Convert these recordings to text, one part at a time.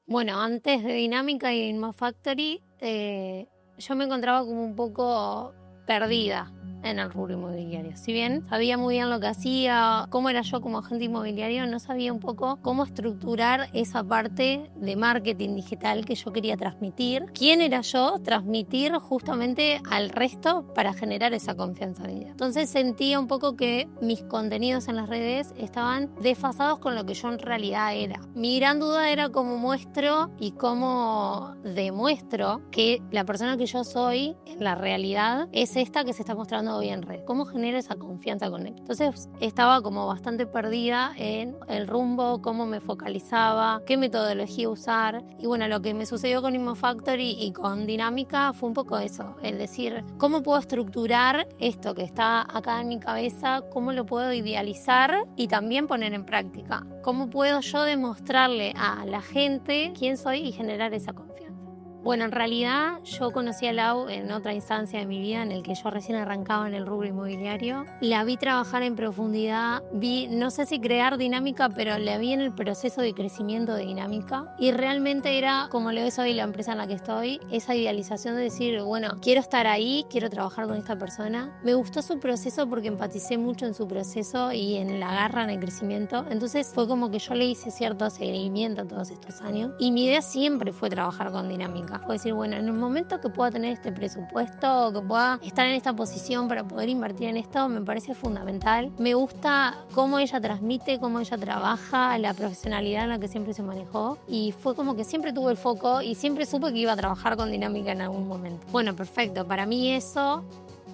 Bueno, antes de Dinámica y de Inma Factory, yo me encontraba como un poco perdida en el rubro inmobiliario. Si bien sabía muy bien lo que hacía, cómo era yo como agente inmobiliario, no sabía un poco cómo estructurar esa parte de marketing digital que yo quería transmitir. ¿Quién era yo? Transmitir justamente al resto para generar esa confianza en ella. Entonces sentía un poco que mis contenidos en las redes estaban desfasados con lo que yo en realidad era. Mi gran duda era cómo muestro y cómo demuestro que la persona que yo soy en la realidad es esta que se está mostrando hoy en red. ¿Cómo genero esa confianza con él? Entonces estaba como bastante perdida en el rumbo, cómo me focalizaba, qué metodología usar. Y bueno, lo que me sucedió con Immo Factory y con Dinámica fue un poco eso, el decir, ¿cómo puedo estructurar esto que está acá en mi cabeza? ¿Cómo lo puedo idealizar y también poner en práctica? ¿Cómo puedo yo demostrarle a la gente quién soy y generar esa confianza? Bueno, en realidad yo conocí a Lau en otra instancia de mi vida en el que yo recién arrancaba en el rubro inmobiliario. La vi trabajar en profundidad, vi, no sé si crear Dinámica, pero la vi en el proceso de crecimiento de Dinámica. Y realmente era, como lo es hoy la empresa en la que estoy, esa idealización de decir, bueno, quiero estar ahí, quiero trabajar con esta persona. Me gustó su proceso porque empaticé mucho en su proceso y en la garra, en el crecimiento. Entonces fue como que yo le hice cierto seguimiento todos estos años. Y mi idea siempre fue trabajar con Dinámica. Fue decir, bueno, en el momento que pueda tener este presupuesto, que pueda estar en esta posición para poder invertir en esto, me parece fundamental. Me gusta cómo ella transmite, cómo ella trabaja, la profesionalidad en la que siempre se manejó. Y fue como que siempre tuve el foco y siempre supe que iba a trabajar con Dinámica en algún momento. Bueno, perfecto. Para mí eso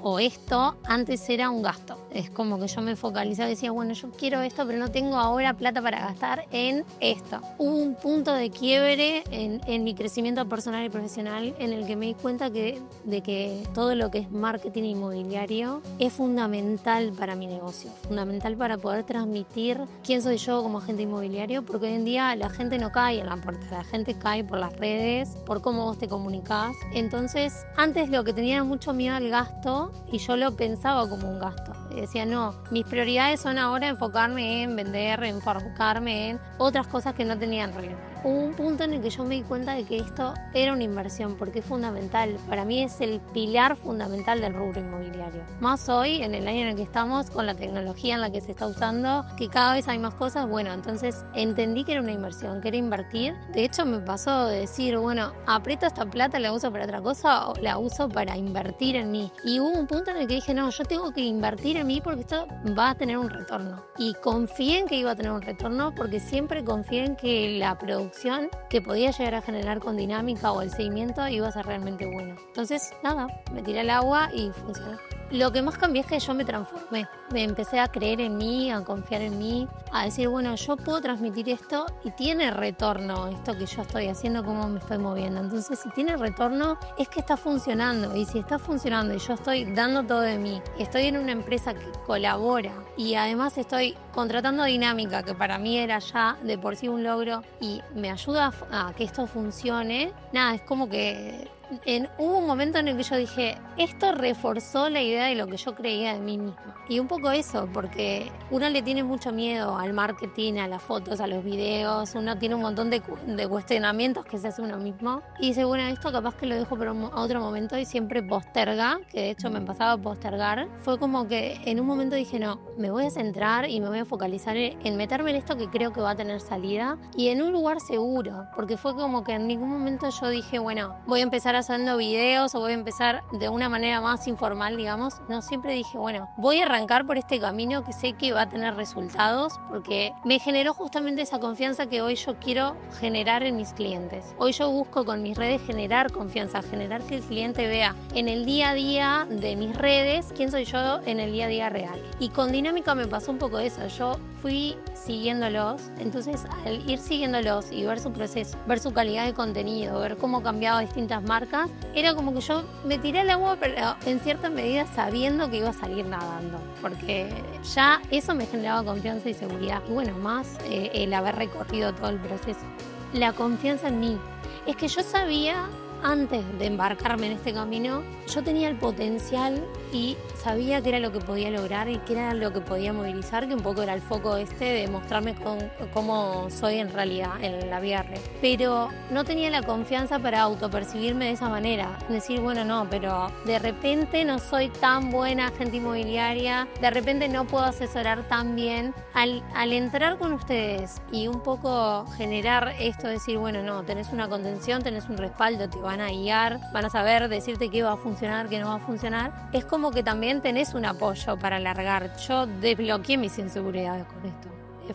o esto antes era un gasto. Es como que yo me focalizaba y decía, bueno, yo quiero esto, pero no tengo ahora plata para gastar en esto. Hubo un punto de quiebre en mi crecimiento personal y profesional en el que me di cuenta de que todo lo que es marketing inmobiliario es fundamental para mi negocio, fundamental para poder transmitir quién soy yo como agente inmobiliario, porque hoy en día la gente no cae en la puerta, la gente cae por las redes, por cómo vos te comunicás. Entonces, antes lo que tenía era mucho miedo al gasto, y yo lo pensaba como un gasto. Y decía, no, mis prioridades son ahora enfocarme en vender, enfocarme en otras cosas que no tenían riesgo. Hubo un punto en el que yo me di cuenta de que esto era una inversión, porque es fundamental. Para mí es el pilar fundamental del rubro inmobiliario. Más hoy, en el año en el que estamos, con la tecnología en la que se está usando, que cada vez hay más cosas, bueno, entonces entendí que era una inversión, que era invertir. De hecho, me pasó de decir, bueno, aprieto esta plata, la uso para otra cosa o la uso para invertir en mí. Y hubo un punto en el que dije, no, yo tengo que invertir en mí porque esto va a tener un retorno. Y confié en que iba a tener un retorno porque siempre confié en que la producción que podía llegar a generar con Dinámica o el seguimiento iba a ser realmente bueno. Entonces, nada, me tiré al agua y funcionó. Lo que más cambió es que yo me transformé. Me empecé a creer en mí, a confiar en mí, a decir, bueno, yo puedo transmitir esto y tiene retorno esto que yo estoy haciendo, cómo me estoy moviendo. Entonces, si tiene retorno, es que está funcionando. Y si está funcionando y yo estoy dando todo de mí, estoy en una empresa que colabora y además estoy contratando Dinámica, que para mí era ya de por sí un logro y me ayuda a que esto funcione, nada, es como que hubo un momento en el que yo dije, esto reforzó la idea de lo que yo creía de mí misma. Y un poco eso, porque uno le tiene mucho miedo al marketing, a las fotos, a los videos, uno tiene un montón de cuestionamientos que se hace uno mismo. Y dice, bueno, esto capaz que lo dejo para otro momento y siempre posterga, que de hecho me pasaba a postergar. Fue como que en un momento dije, no, me voy a centrar y me voy a focalizar en meterme en esto que creo que va a tener salida y en un lugar seguro, porque fue como que en ningún momento yo dije, bueno, voy a empezar haciendo videos o voy a empezar de una manera más informal, digamos. No, siempre dije, bueno, voy a arrancar por este camino que sé que va a tener resultados porque me generó justamente esa confianza que hoy yo quiero generar en mis clientes. Hoy yo busco con mis redes generar confianza, generar que el cliente vea en el día a día de mis redes quién soy yo en el día a día real. Y con Dinámica me pasó un poco eso. Yo fui siguiéndolos, entonces al ir siguiéndolos y ver su proceso, ver su calidad de contenido, ver cómo cambiaba distintas marcas, era como que yo me tiré al agua, pero en cierta medida sabiendo que iba a salir nadando, porque ya eso me generaba confianza y seguridad. Y bueno, más el haber recorrido todo el proceso. La confianza en mí. Es que yo sabía, antes de embarcarme en este camino, yo tenía el potencial y sabía que era lo que podía lograr y que era lo que podía movilizar, que un poco era el foco de mostrarme cómo soy en realidad en la vida real. Pero no tenía la confianza para autopercibirme de esa manera, decir, bueno, no, pero de repente no soy tan buena agente inmobiliaria, de repente no puedo asesorar tan bien. Al entrar con ustedes y un poco generar esto, decir, bueno, no, tenés una contención, tenés un respaldo, te van a guiar, van a saber decirte qué va a funcionar, qué no va a funcionar, es como que también tenés un apoyo para alargar. Yo desbloqueé mis inseguridades con esto.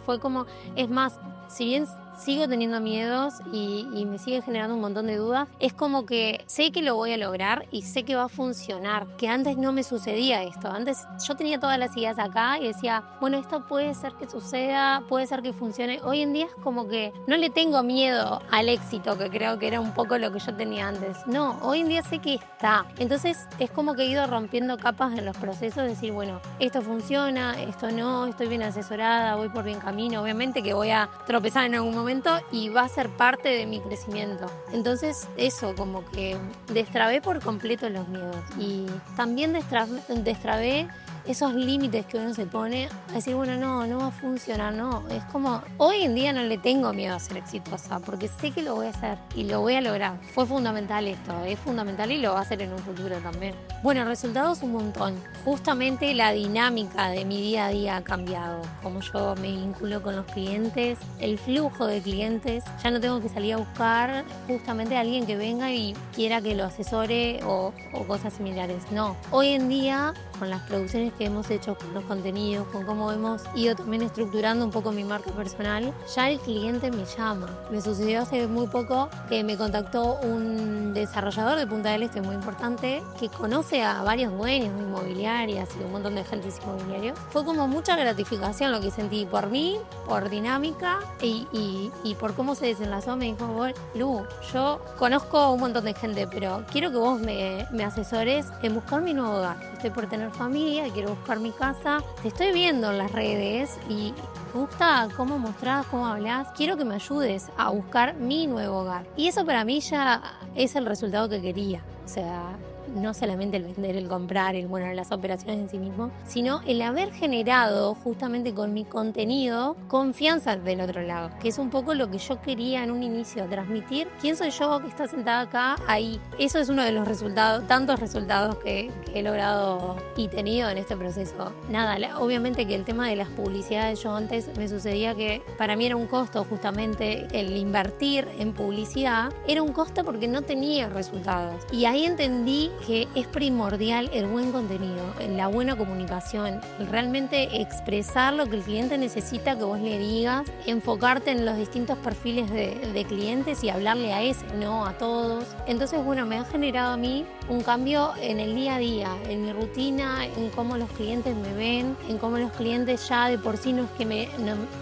Fue como, es más, si bien sigo teniendo miedos y me sigue generando un montón de dudas, es como que sé que lo voy a lograr y sé que va a funcionar, que antes no me sucedía esto. Antes yo tenía todas las ideas acá y decía, bueno, esto puede ser que suceda, puede ser que funcione. Hoy en día es como que no le tengo miedo al éxito, que creo que era un poco lo que yo tenía antes. No, hoy en día sé que está. Entonces es como que he ido rompiendo capas en los procesos, decir, bueno, esto funciona, esto no, estoy bien asesorada, voy por bien camino. Obviamente que voy a tropezar en algún momento y va a ser parte de mi crecimiento. Entonces eso, como que destrabé por completo los miedos y también destrabé esos límites que uno se pone a decir, bueno, no va a funcionar, no. Es como, hoy en día no le tengo miedo a ser exitosa porque sé que lo voy a hacer y lo voy a lograr. Fue fundamental esto, es fundamental y lo va a hacer en un futuro también. Bueno, resultados un montón. Justamente la dinámica de mi día a día ha cambiado. Como yo me vinculo con los clientes, el flujo de clientes, ya no tengo que salir a buscar justamente a alguien que venga y quiera que lo asesore o cosas similares. No, hoy en día con las producciones que hemos hecho, con los contenidos, con cómo hemos ido también estructurando un poco mi marca personal, ya el cliente me llama. Me sucedió hace muy poco que me contactó un desarrollador de Punta del Este muy importante que conoce a varios dueños de inmobiliarias y un montón de agentes inmobiliarios. Fue como mucha gratificación lo que sentí por mí, por dinámica y por cómo se desenlazó. Me dijo, bueno, Lu, yo conozco un montón de gente, pero quiero que vos me asesores en buscar mi nuevo hogar. Estoy por tener familia, quiero buscar mi casa, te estoy viendo en las redes y me gusta cómo mostrás, cómo hablás, quiero que me ayudes a buscar mi nuevo hogar. Y eso para mí ya es el resultado que quería, o sea, no solamente el vender, el comprar, las operaciones en sí mismo, sino el haber generado justamente con mi contenido confianza del otro lado, que es un poco lo que yo quería en un inicio, transmitir quién soy yo que está sentada acá, ahí. Eso es uno de los resultados, tantos resultados que he logrado y tenido en este proceso. Nada, obviamente que el tema de las publicidades, yo antes me sucedía que para mí era un costo justamente el invertir en publicidad, era un costo porque no tenía resultados. Y ahí entendí que es primordial el buen contenido, la buena comunicación, realmente expresar lo que el cliente necesita que vos le digas, enfocarte en los distintos perfiles de clientes y hablarle a ese, no a todos. Entonces, bueno, me ha generado a mí un cambio en el día a día, en mi rutina, en cómo los clientes me ven, en cómo los clientes ya de por sí no es que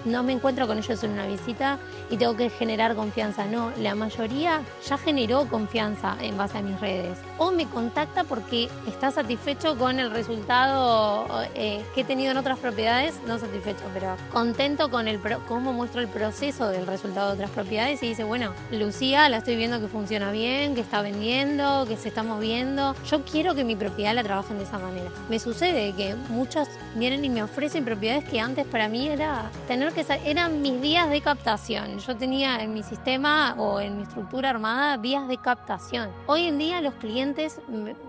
no me encuentro con ellos en una visita y tengo que generar confianza, no, la mayoría ya generó confianza en base a mis redes o me contacta porque está satisfecho con el resultado que he tenido en otras propiedades, no satisfecho, pero contento con cómo muestro el proceso del resultado de otras propiedades y dice, bueno, Lucía, la estoy viendo que funciona bien, que está vendiendo, que se está moviendo, yo quiero que mi propiedad la trabajen de esa manera. Me sucede que muchos vienen y me ofrecen propiedades que antes para mí eran mis vías de captación. Yo tenía en mi sistema o en mi estructura armada vías de captación. Hoy en día los clientes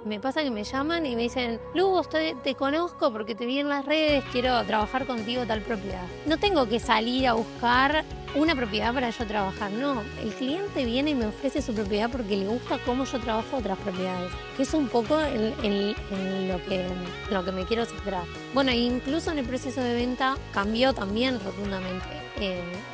me pasa que me llaman y me dicen, Lu, te conozco porque te vi en las redes, quiero trabajar contigo tal propiedad. No tengo que salir a buscar una propiedad para yo trabajar, no. El cliente viene y me ofrece su propiedad porque le gusta cómo yo trabajo otras propiedades, que es un poco en lo que me quiero centrar. Bueno, incluso en el proceso de venta cambió también rotundamente.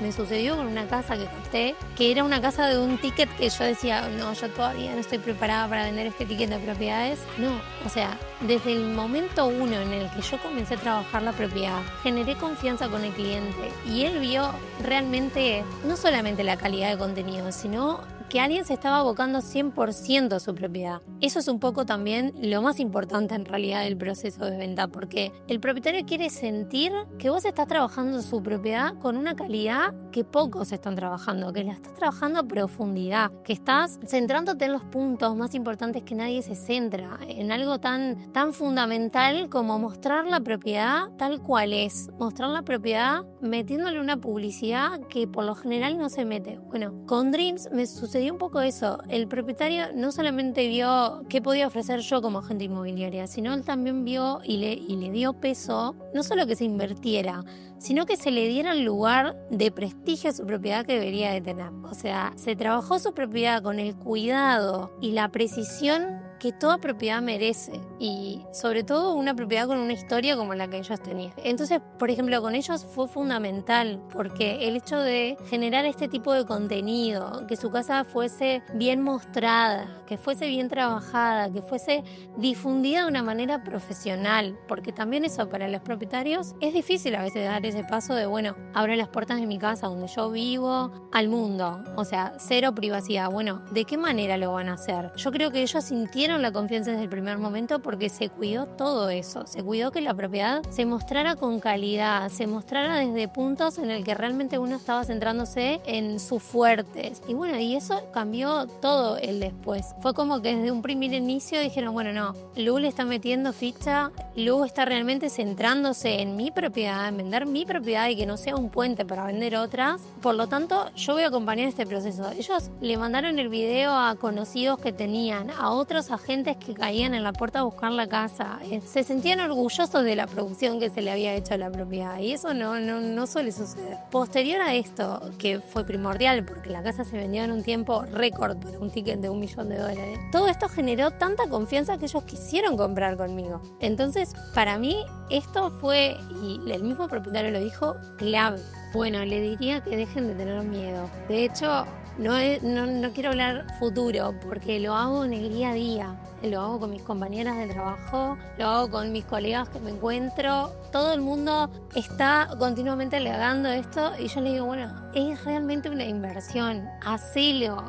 Me sucedió con una casa que capté, que era una casa de un ticket que yo decía, no, yo todavía no estoy preparada para vender este ticket de propiedades. No, o sea, desde el momento uno en el que yo comencé a trabajar la propiedad, generé confianza con el cliente y él vio realmente no solamente la calidad de contenido, sino que alguien se estaba abocando 100% a su propiedad. Eso es un poco también lo más importante en realidad del proceso de venta, porque el propietario quiere sentir que vos estás trabajando en su propiedad con una calidad que pocos están trabajando, que la estás trabajando a profundidad, que estás centrándote en los puntos más importantes que nadie se centra, en algo tan fundamental como mostrar la propiedad tal cual es, mostrar la propiedad metiéndole una publicidad que por lo general no se mete. Bueno, con Dreams me sucedió un poco eso. El propietario no solamente vio qué podía ofrecer yo como agente inmobiliaria, sino él también vio y le dio peso, no solo que se invirtiera, sino que se le diera el lugar de prestigio a su propiedad que debería de tener. O sea, se trabajó su propiedad con el cuidado y la precisión que toda propiedad merece, y sobre todo una propiedad con una historia como la que ellos tenían. Entonces, por ejemplo, con ellos fue fundamental, porque el hecho de generar este tipo de contenido, que su casa fuese bien mostrada, que fuese bien trabajada, que fuese difundida de una manera profesional, porque también eso para los propietarios es difícil a veces dar ese paso de, bueno, abro las puertas de mi casa donde yo vivo al mundo, o sea, cero privacidad. Bueno, ¿de qué manera lo van a hacer? Yo creo que ellos sintieron la confianza desde el primer momento porque se cuidó todo eso, se cuidó que la propiedad se mostrara con calidad, se mostrara desde puntos en el que realmente uno estaba centrándose en sus fuertes, y bueno, y eso cambió todo el después. Fue como que desde un primer inicio dijeron, bueno, no, Lu le está metiendo ficha, Lu está realmente centrándose en mi propiedad, en vender mi propiedad y que no sea un puente para vender otras, por lo tanto yo voy a acompañar este proceso. Ellos le mandaron el video a conocidos que tenían, a otros agentes que caían en la puerta a buscar la casa, se sentían orgullosos de la producción que se le había hecho a la propiedad, y eso no suele suceder. Posterior a esto, que fue primordial porque la casa se vendió en un tiempo récord para un ticket de $1 millón, todo esto generó tanta confianza que ellos quisieron comprar conmigo. Entonces, para mí esto fue, y el mismo propietario lo dijo, clave. Bueno, le diría que dejen de tener miedo. De hecho, no quiero hablar futuro porque lo hago en el día a día. Lo hago con mis compañeras de trabajo, lo hago con mis colegas que me encuentro. Todo el mundo está continuamente alegando esto y yo le digo, bueno, es realmente una inversión. Hacelo,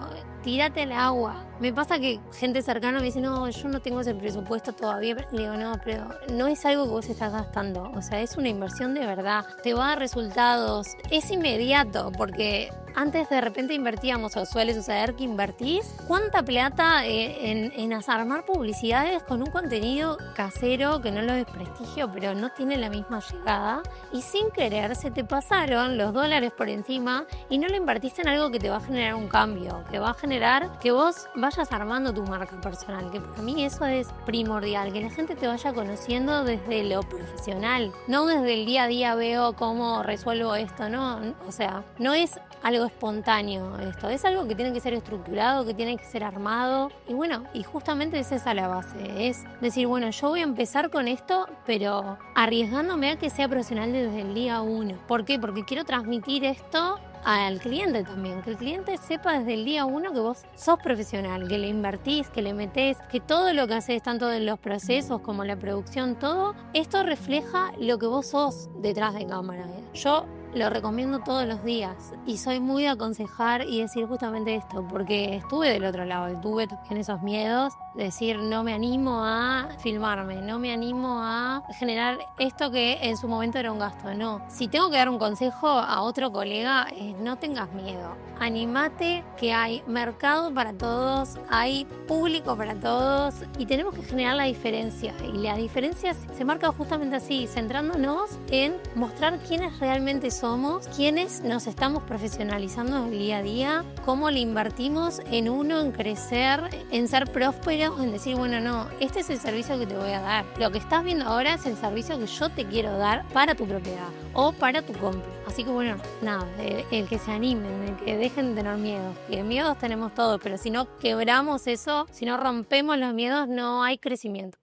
tírate al agua. Me pasa que gente cercana me dice, no, yo no tengo ese presupuesto todavía. Le digo, no, pero no es algo que vos estás gastando. O sea, es una inversión de verdad. Te va a dar resultados. Es inmediato, porque antes de repente invertíamos, o suele suceder que invertís, ¿cuánta plata en armar publicidades con un contenido casero que no lo desprestigio, pero no tiene la misma llegada? Y sin querer se te pasaron los dólares por encima y no lo invertiste en algo que te va a generar un cambio, que va a generar que vos vayas armando tu marca personal, que para mí eso es primordial, que la gente te vaya conociendo desde lo profesional, no desde el día a día veo cómo resuelvo esto, no, o sea, no es algo espontáneo esto, es algo que tiene que ser estructurado, que tiene que ser armado, y bueno, y justamente es esa la base, es decir, bueno, yo voy a empezar con esto, pero arriesgándome a que sea profesional desde el día 1. ¿Por qué? Porque quiero transmitir esto al cliente también, que el cliente sepa desde el día 1 que vos sos profesional, que le invertís, que le metés, que todo lo que haces, tanto en los procesos como la producción, todo esto refleja lo que vos sos detrás de cámara. Yo lo recomiendo todos los días y soy muy de aconsejar y decir justamente esto, porque estuve del otro lado y tuve también esos miedos de decir, no me animo a filmarme, no me animo a generar esto que en su momento era un gasto. No, si tengo que dar un consejo a otro colega, no tengas miedo, animate, que hay mercado para todos, hay público para todos y tenemos que generar la diferencia, y la diferencia se marca justamente así, centrándonos en mostrar quiénes realmente somos, quiénes nos estamos profesionalizando en el día a día, cómo le invertimos en uno, en crecer, en ser prósperos, en decir, bueno, no, este es el servicio que te voy a dar. Lo que estás viendo ahora es el servicio que yo te quiero dar para tu propiedad o para tu compra. Así que bueno, nada, el que se animen, el que dejen de tener miedo. Que miedos tenemos todos, pero si no quebramos eso, si no rompemos los miedos, no hay crecimiento.